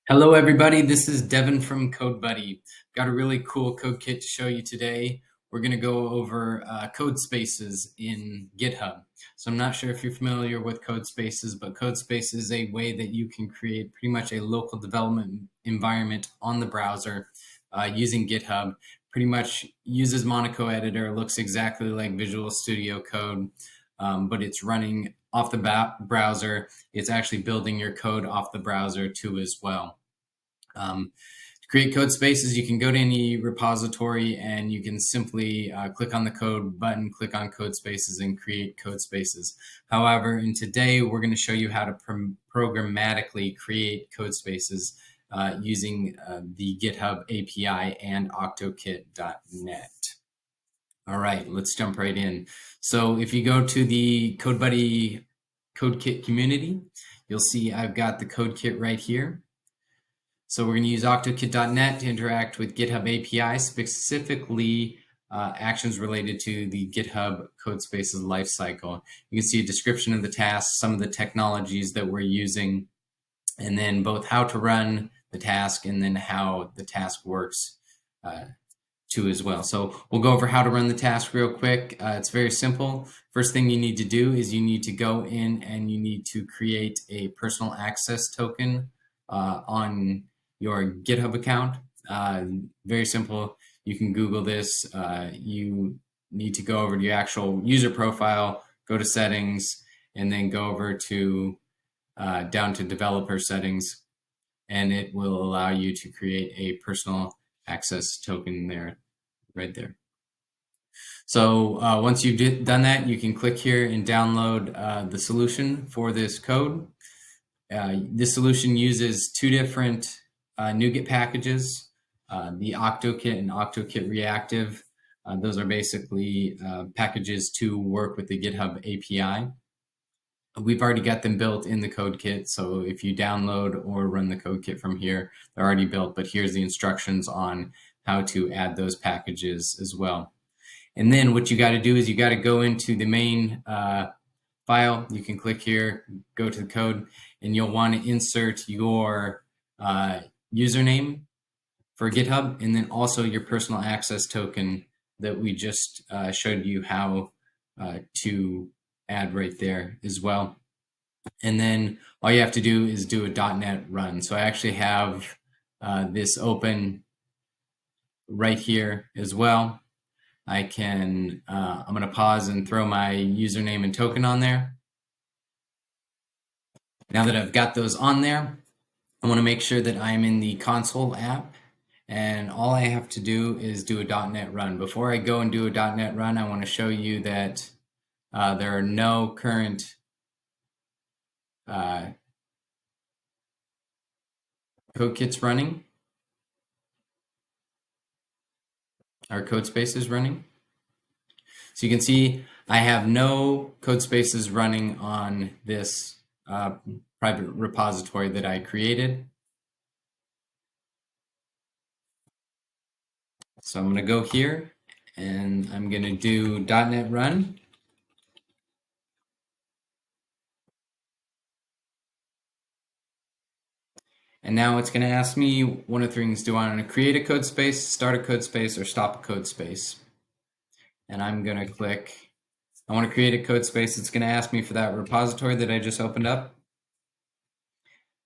Hello everybody, this is Devin from CodeBuddy. Got a really cool CodeKit to show you today. We're going to go over Codespaces in GitHub. So I'm not sure if you're familiar with Codespaces, but Codespace is a way that you can create pretty much a local development environment on the browser using GitHub. Pretty much uses Monaco Editor, looks exactly like Visual Studio Code, but it's running off the browser. It's actually building your code off the browser too as well. To create code spaces, you can go to any repository and you can simply click on the code button, click on code spaces, and create code spaces. However, in today, we're going to show you how to programmatically create code spaces using the GitHub API and octokit.net. All right, let's jump right in. So if you go to the CodeBuddy CodeKit community, you'll see I've got the CodeKit right here. So we're going to use octokit.net to interact with GitHub API, specifically actions related to the GitHub Codespaces lifecycle. You can see a description of the tasks, some of the technologies that we're using, and then both how to run the task and then how the task works too as well. So we'll go over how to run the task real quick. It's very simple. First thing you need to do is you need to go in and you need to create a personal access token on your GitHub account. Very simple. You can Google this. You need to go over to your actual user profile, go to settings, and then go over to down to developer settings, and it will allow you to create a personal access token there, right there. So once you've done that, you can click here and download the solution for this code. This solution uses two different NuGet packages, the OctoKit and OctoKit Reactive. Those are basically packages to work with the GitHub API. We've already got them built in the CodeKit, so if you download or run the CodeKit from here, they're already built, but here's the instructions on how to add those packages as well. And then what you got to do is you got to go into the main file. You can click here, go to the code, and you'll want to insert your username for GitHub, and then also your personal access token that we just showed you how to add right there as well. And then all you have to do is do a .NET run. So I actually have this open right here as well. I can, I'm going to pause and throw my username and token on there. Now that I've got those on there, I want to make sure that I'm in the console app, and all I have to do is do a .NET run. Before I go and do a .NET run, I want to show you that there are no current CodeKits running. Our CodeSpace is running. So you can see I have no CodeSpaces running on this private repository that I created. So I'm going to go here and I'm going to do .NET run. And now it's going to ask me one of three things. Do I want to create a code space, start a code space, or stop a code space? And I'm going to click, I want to create a code space. It's going to ask me for that repository that I just opened up.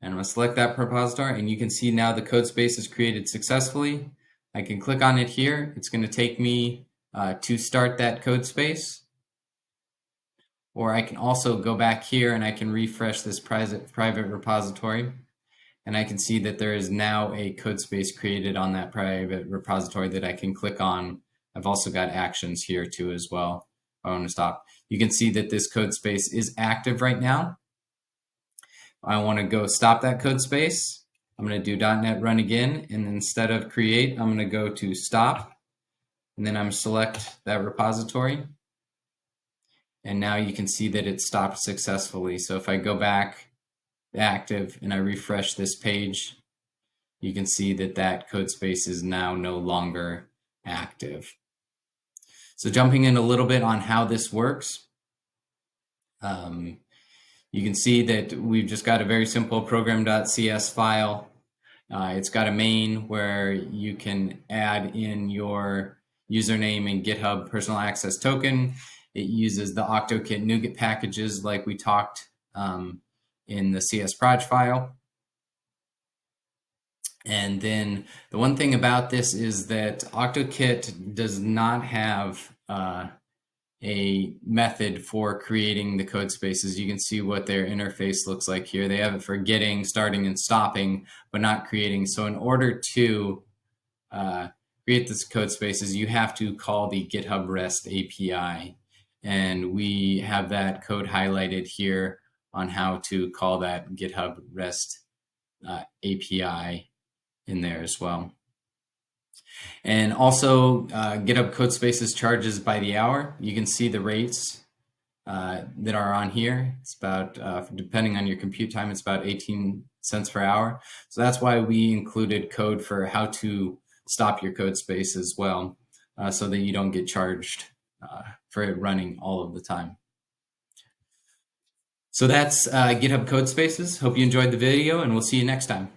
And I'm going to select that repository, and you can see now the code space is created successfully. I can click on it here. It's going to take me to start that code space. Or I can also go back here and I can refresh this private repository. And I can see that there is now a code space created on that private repository that I can click on. I've also got actions here too as well. I want to stop. You can see that this code space is active right now. I want to go stop that code space. I'm going to do .NET run again, and instead of create, I'm going to go to stop, and then I'm select that repository. And now you can see that it stopped successfully. So if I go back active and I refresh this page, you can see that that code space is now no longer active. So jumping in a little bit on how this works, you can see that we've just got a very simple program.cs file. It's got a main where you can add in your username and GitHub personal access token. It uses the OctoKit NuGet packages like we talked in the CS proj file. And then the one thing about this is that OctoKit does not have a method for creating the code spaces. You can see what their interface looks like here. They have it for getting, starting, and stopping, but not creating. So in order to create this code spaces, you have to call the GitHub REST API. And we have that code highlighted here on how to call that GitHub REST API in there as well. And also GitHub Codespaces charges by the hour. You can see the rates that are on here. It's about, depending on your compute time, it's about 18 cents per hour. So that's why we included code for how to stop your code space as well, so that you don't get charged for it running all of the time. So that's GitHub Codespaces. Hope you enjoyed the video, and we'll see you next time.